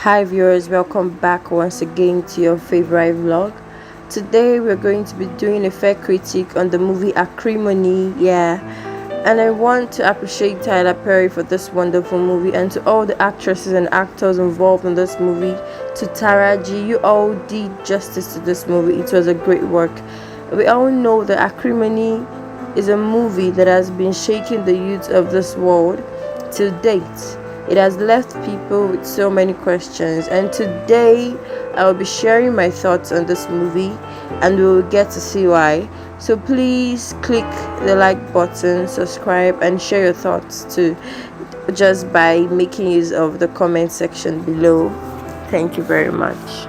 Hi viewers, welcome back once again to your favorite vlog. Today we're going to be doing a fair critique on the movie Acrimony, and I want to appreciate Tyler Perry for this wonderful movie, and to all the actresses and actors involved in this movie. To Taraji, you all did justice to this movie. It was a great work. We all know that Acrimony is a movie that has been shaking the youth of this world to date. It has left people with so many questions, and today I will be sharing my thoughts on this movie and we will get to see why. So please click the like button, subscribe, and share your thoughts too, just by making use of the comment section below. Thank you very much.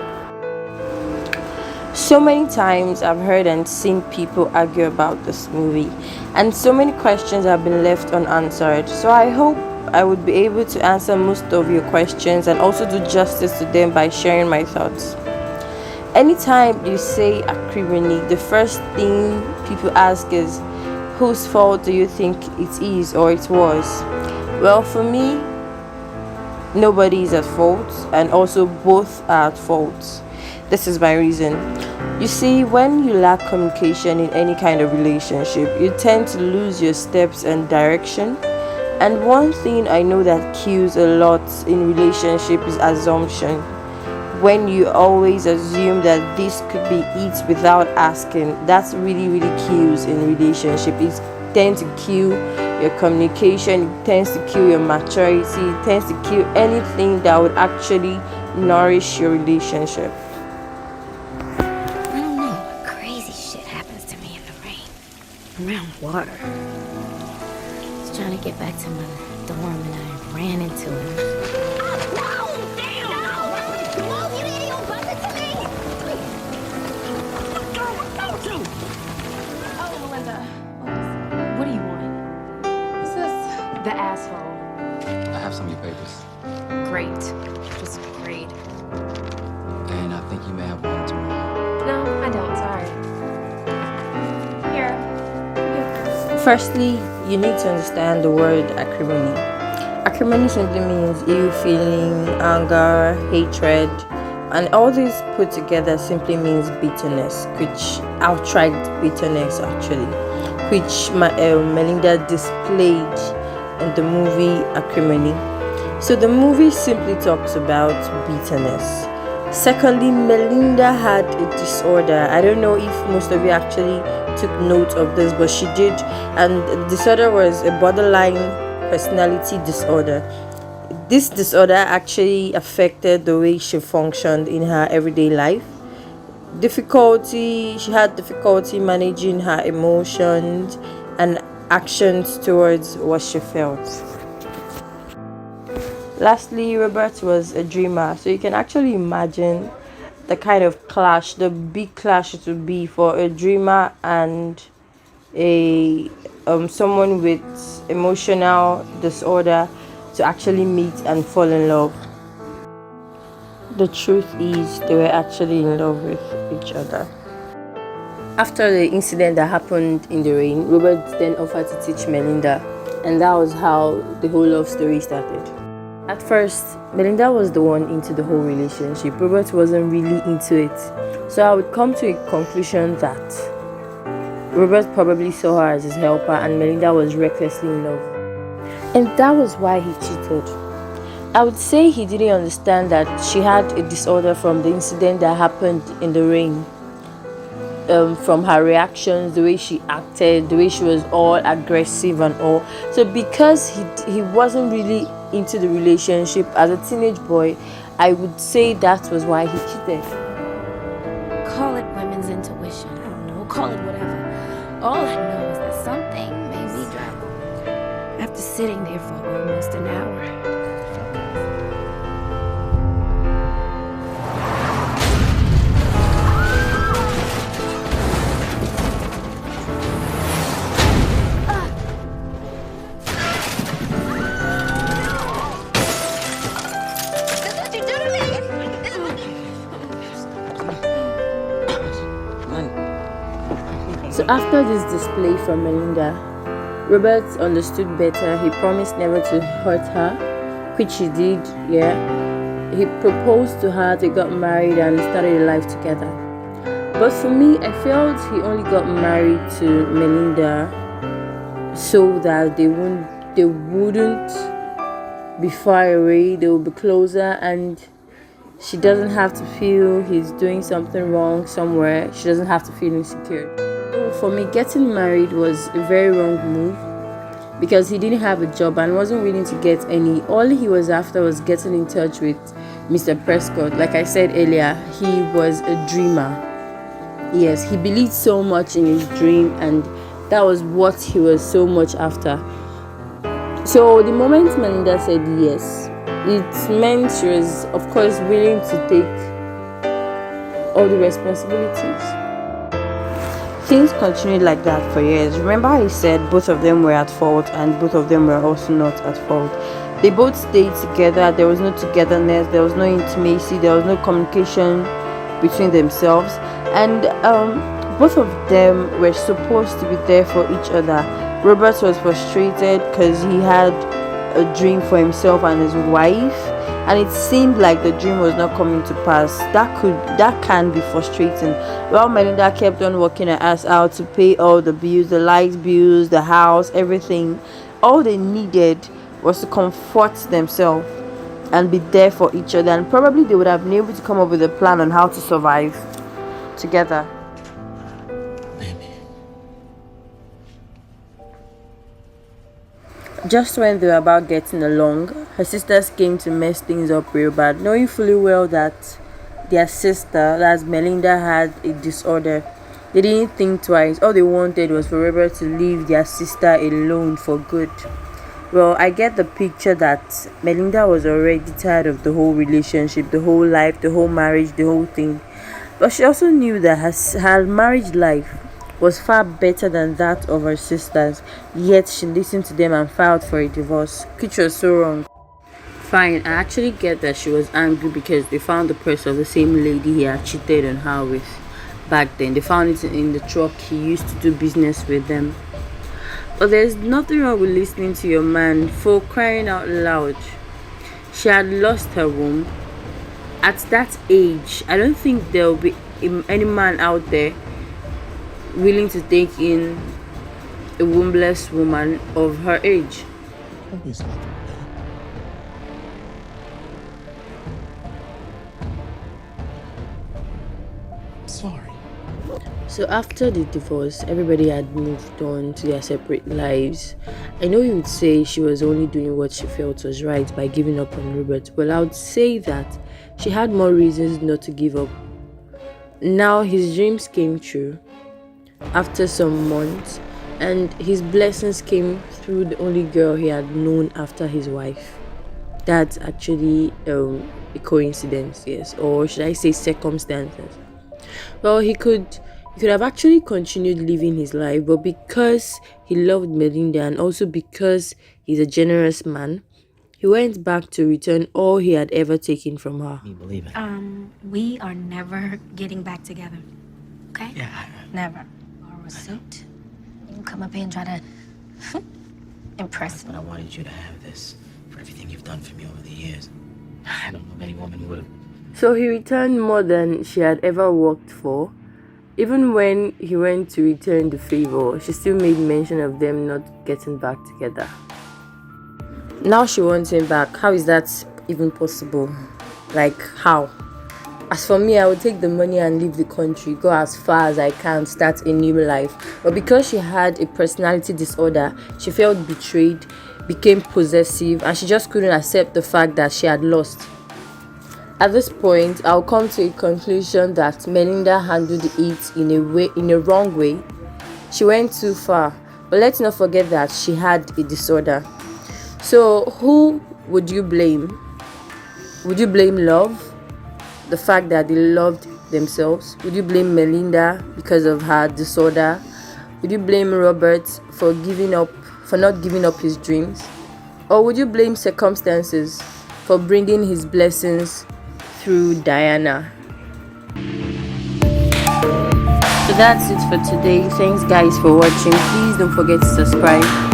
So many times I've heard and seen people argue about this movie, and so many questions have been left unanswered. So I hope I would be able to answer most of your questions and also do justice to them by sharing my thoughts. Anytime you say acrimony, the first thing people ask is, whose fault do you think it is or it was? Well, for me, nobody is at fault, and also both are at fault. This is my reason. You see, when you lack communication in any kind of relationship, you tend to lose your steps and direction. And one thing I know that kills a lot in relationship is assumption. When you always assume that this could be it without asking, that's really kills in relationship. It tends to kill your communication, it tends to kill your maturity, it tends to kill anything that would actually nourish your relationship. I don't know, crazy shit happens to me in the rain, around water. Trying to get back to my dorm and I ran into him. No! Damn! No! Move, you idiot! Bump into me! Girl, what you? Oh, Melinda. What do you want? Who's this? The asshole. I have some of your papers. Great. Just great. And I think you may have one tomorrow. No, I don't. Sorry. Here. Firstly, you need to understand the word acrimony. Acrimony simply means ill feeling, anger, hatred, and all this put together simply means bitterness, which outright bitterness actually, which Melinda displayed in the movie Acrimony. So the movie simply talks about bitterness. Secondly, Melinda had a disorder. I don't know if most of you actually took note of this, but she did, and the disorder was a borderline personality disorder. This disorder actually affected the way she functioned in her everyday life. She had difficulty managing her emotions and actions towards what she felt. Lastly, Robert was a dreamer, so you can actually imagine the kind of clash, the big clash it would be for a dreamer and a someone with emotional disorder to actually meet and fall in love. The truth is, they were actually in love with each other. After the incident that happened in the rain, Robert then offered to teach Melinda, and that was how the whole love story started. At first, Melinda was the one into the whole relationship. Robert wasn't really into it. So I would come to a conclusion that Robert probably saw her as his helper and Melinda was recklessly in love. And that was why he cheated. I would say he didn't understand that she had a disorder from the incident that happened in the rain. From her reactions, the way she acted, the way she was all aggressive and all. So because he wasn't really into the relationship as a teenage boy, I would say that was why he cheated. Call it women's intuition. I don't know. Call it whatever. All I know is that something made me drop after sitting there for almost an hour. So after this display from Melinda, Robert understood better. He promised never to hurt her, which he did, he proposed to her, they got married and started a life together. But for me, I felt he only got married to Melinda so that they wouldn't be far away, they would be closer, and she doesn't have to feel he's doing something wrong somewhere. She doesn't have to feel insecure. So for me, getting married was a very wrong move because he didn't have a job and wasn't willing to get any. All he was after was getting in touch with Mr. Prescott. Like I said earlier, he was a dreamer. Yes, he believed so much in his dream, and that was what he was so much after. So the moment Melinda said yes, it meant she was, of course, willing to take all the responsibilities. Things continued like that for years. Remember I said both of them were at fault and both of them were also not at fault. They both stayed together. There was no togetherness, there was no intimacy, there was no communication between themselves, and both of them were supposed to be there for each other. Robert was frustrated because he had a dream for himself and his wife, and it seemed like the dream was not coming to pass. That can be frustrating. While Melinda kept on working her ass out to pay all the bills, the light bills, the house, everything, all they needed was to comfort themselves and be there for each other, and probably they would have been able to come up with a plan on how to survive together. Just when they were about getting along, her sisters came to mess things up real bad, knowing fully well that their sister, that's Melinda, had a disorder. They didn't think twice. All they wanted was for Robert to leave their sister alone for good. Well, I get the picture that Melinda was already tired of the whole relationship, the whole life, the whole marriage, the whole thing. But she also knew that her marriage life was far better than that of her sisters, yet she listened to them and filed for a divorce, which was so wrong. Fine, I actually get that she was angry because they found the purse of the same lady he had cheated on her with back then. They found it in the truck he used to do business with them. But there's nothing wrong with listening to your man, for crying out loud. She had lost her womb. At that age, I don't think there will be any man out there willing to take in a wombless woman of her age. Sorry. So after the divorce, everybody had moved on to their separate lives. I know you would say she was only doing what she felt was right by giving up on Robert. Well, I would say that she had more reasons not to give up. Now his dreams came true after some months, and his blessings came through the only girl he had known after his wife. That's actually a coincidence, yes, or should I say circumstances. Well, he could have actually continued living his life, but because he loved Melinda and also because he's a generous man, he went back to return all he had ever taken from her. Me believe it. We are never getting back together. Okay? Yeah. Never. Or a suit. You can come up here and try to impress me. But I wanted you to have this for everything you've done for me over the years. I don't know if any woman would have. So he returned more than she had ever worked for. Even when he went to return the favor, she still made mention of them not getting back together. Now she wants him back. How is that even possible? Like, how? As for me, I would take the money and leave the country, go as far as I can, start a new life. But because she had a personality disorder, she felt betrayed, became possessive, and she just couldn't accept the fact that she had lost. At this point, I'll come to a conclusion that Melinda handled it in a wrong way. She went too far, but let's not forget that she had a disorder. So who would you blame? Would you blame love? The fact that they loved themselves? Would you blame Melinda because of her disorder? Would you blame Robert for not giving up his dreams? Or would you blame circumstances for bringing his blessings through Diana? So that's it for today. Thanks guys for watching. Please don't forget to subscribe.